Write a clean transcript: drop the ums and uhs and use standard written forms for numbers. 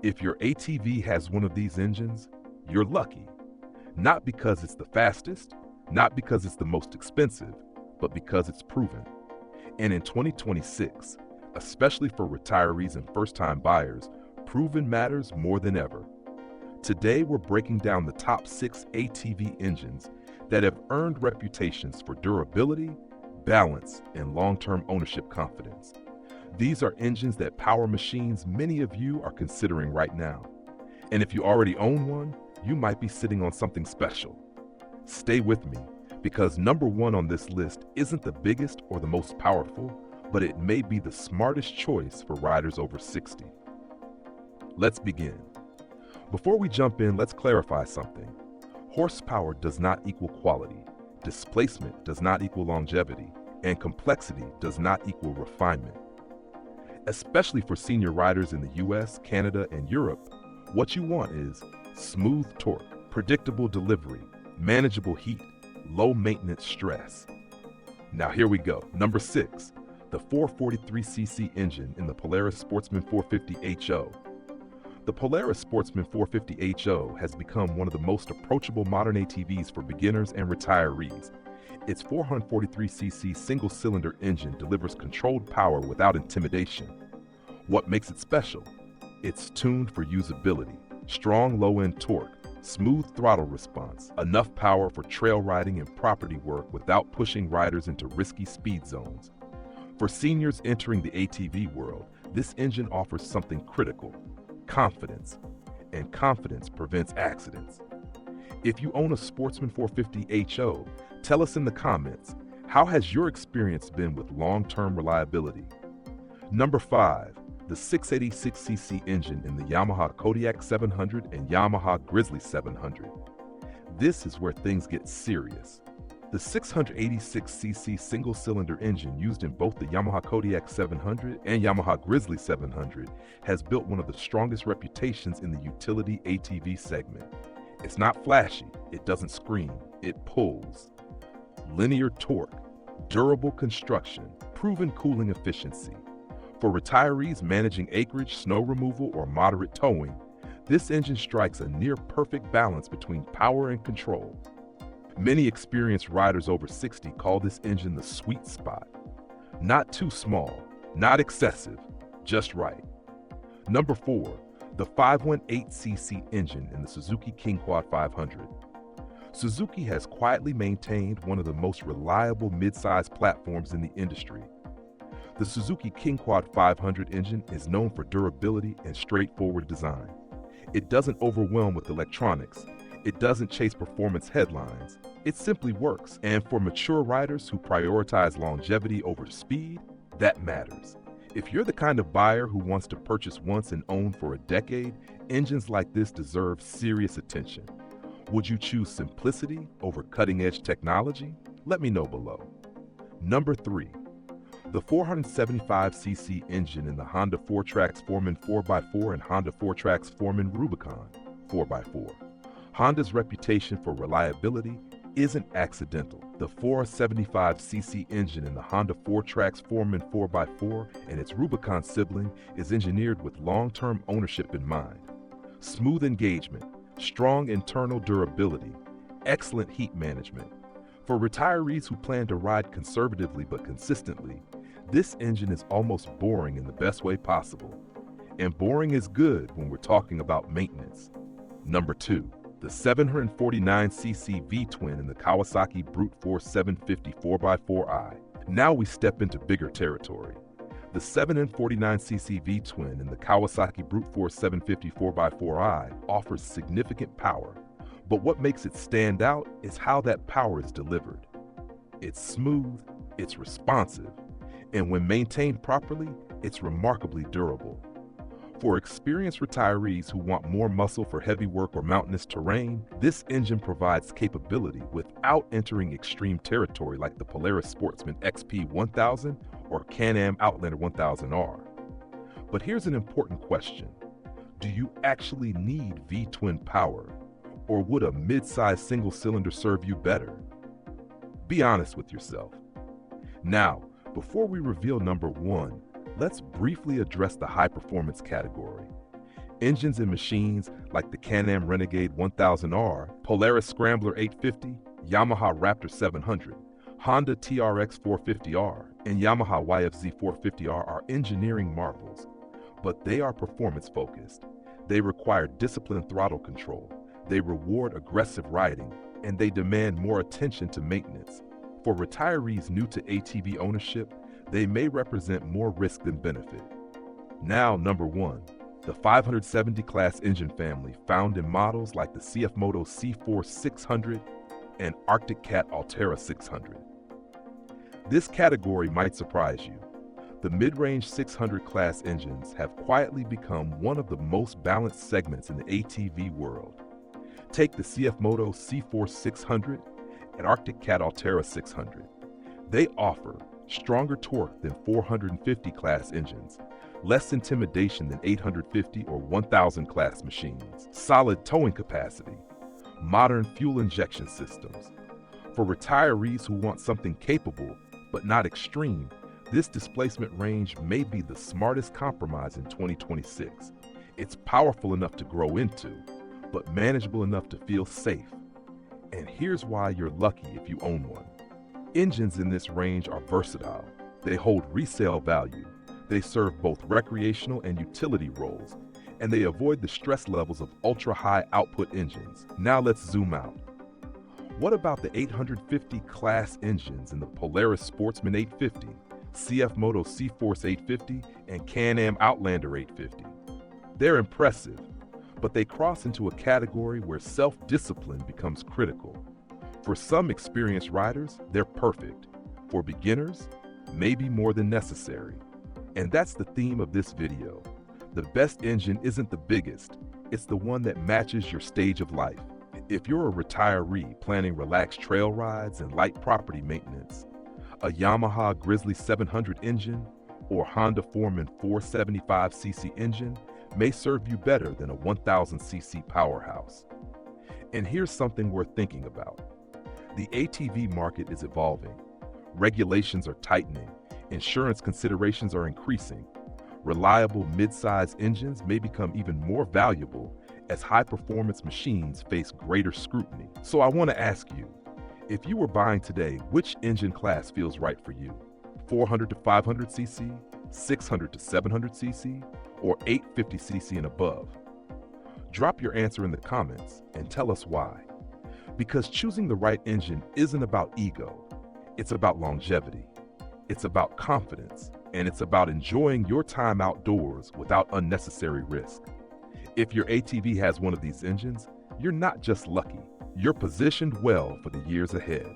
If your ATV has one of these engines, you're lucky. Not because it's the fastest, not because it's the most expensive, but because it's proven. And in 2026, especially for retirees and first-time buyers, proven matters more than ever. Today, we're breaking down the top 6 ATV engines that have earned reputations for durability, balance, and long-term ownership confidence. These are engines that power machines many of you are considering right now. And if you already own one, you might be sitting on something special. Stay with me, because number 1 on this list isn't the biggest or the most powerful, but it may be the smartest choice for riders over 60. Let's begin. Before we jump in, let's clarify something. Horsepower does not equal quality, displacement does not equal longevity, and complexity does not equal refinement. Especially for senior riders in the US, Canada, and Europe, what you want is smooth torque, predictable delivery, manageable heat, low maintenance stress. Now here we go. Number 6, the 443cc engine in the Polaris Sportsman 450 HO. The Polaris Sportsman 450 HO has become one of the most approachable modern ATVs for beginners and retirees. Its 443cc single-cylinder engine delivers controlled power without intimidation. What makes it special? It's tuned for usability, strong low-end torque, smooth throttle response, enough power for trail riding and property work without pushing riders into risky speed zones. For seniors entering the ATV world, this engine offers something critical: confidence. And confidence prevents accidents. If you own a Sportsman 450 HO, tell us in the comments, how has your experience been with long-term reliability? Number 5, the 686cc engine in the Yamaha Kodiak 700 and Yamaha Grizzly 700. This is where things get serious. The 686cc single-cylinder engine used in both the Yamaha Kodiak 700 and Yamaha Grizzly 700 has built one of the strongest reputations in the utility ATV segment. It's not flashy, it doesn't scream, it pulls. Linear torque, durable construction, proven cooling efficiency. For retirees managing acreage, snow removal, or moderate towing, this engine strikes a near-perfect balance between power and control. Many experienced riders over 60 call this engine the sweet spot. Not too small, not excessive, just right. Number 4, the 518cc engine in the Suzuki KingQuad 500. Suzuki has quietly maintained one of the most reliable mid-size platforms in the industry. The Suzuki KingQuad 500 engine is known for durability and straightforward design. It doesn't overwhelm with electronics. It doesn't chase performance headlines. It simply works. And for mature riders who prioritize longevity over speed, that matters. If you're the kind of buyer who wants to purchase once and own for a decade, engines like this deserve serious attention. Would you choose simplicity over cutting-edge technology? Let me know below. Number 3, the 475cc engine in the Honda 4Trax Foreman 4x4 and Honda 4Trax Foreman Rubicon 4x4. Honda's reputation for reliability isn't accidental. The 475cc engine in the Honda 4Trax Foreman 4x4 and its Rubicon sibling is engineered with long-term ownership in mind. Smooth engagement, strong internal durability, excellent heat management. For retirees who plan to ride conservatively but consistently, this engine is almost boring in the best way possible. And boring is good when we're talking about maintenance. Number 2, the 749cc V-twin in the Kawasaki Brute Force 750 4x4i. Now we step into bigger territory. The 749cc V-twin in the Kawasaki Brute Force 750 4x4i offers significant power, but what makes it stand out is how that power is delivered. It's smooth, it's responsive, and when maintained properly, it's remarkably durable. For experienced retirees who want more muscle for heavy work or mountainous terrain, this engine provides capability without entering extreme territory like the Polaris Sportsman XP 1000 or Can-Am Outlander 1000R. But here's an important question. Do you actually need V-twin power, or would a mid-size single-cylinder serve you better? Be honest with yourself. Now, before we reveal number 1, let's briefly address the high-performance category. Engines in machines like the Can-Am Renegade 1000R, Polaris Scrambler 850, Yamaha Raptor 700, Honda TRX 450R, and Yamaha YFZ 450R are engineering marvels, but they are performance-focused. They require disciplined throttle control, they reward aggressive riding, and they demand more attention to maintenance. For retirees new to ATV ownership, they may represent more risk than benefit. Now, number 1. The 570 class engine family found in models like the CFMoto C4 600 and Arctic Cat Altera 600. This category might surprise you. The mid-range 600 class engines have quietly become one of the most balanced segments in the ATV world. Take the CFMoto C4 600 and Arctic Cat Altera 600. They offer stronger torque than 450 class engines, less intimidation than 850 or 1000 class machines, solid towing capacity, modern fuel injection systems. For retirees who want something capable but not extreme, this displacement range may be the smartest compromise in 2026. It's powerful enough to grow into, but manageable enough to feel safe. And here's why you're lucky if you own one. Engines in this range are versatile. They hold resale value. They serve both recreational and utility roles, and they avoid the stress levels of ultra-high output engines. Now let's zoom out. What about the 850 class engines in the Polaris Sportsman 850, CFMoto C-Force 850, and Can-Am Outlander 850? They're impressive, but they cross into a category where self-discipline becomes critical. For some experienced riders, they're perfect. For beginners, maybe more than necessary. And that's the theme of this video. The best engine isn't the biggest, it's the one that matches your stage of life. If you're a retiree planning relaxed trail rides and light property maintenance, a Yamaha Grizzly 700 engine or Honda Foreman 475cc engine may serve you better than a 1000cc powerhouse. And here's something worth thinking about. The ATV market is evolving. Regulations are tightening. Insurance considerations are increasing. Reliable mid-size engines may become even more valuable as high-performance machines face greater scrutiny. So I want to ask you, if you were buying today, which engine class feels right for you? 400 to 500cc, 600 to 700cc, or 850cc and above? Drop your answer in the comments and tell us why. Because choosing the right engine isn't about ego, it's about longevity. It's about confidence, and it's about enjoying your time outdoors without unnecessary risk. If your ATV has one of these engines, you're not just lucky, you're positioned well for the years ahead.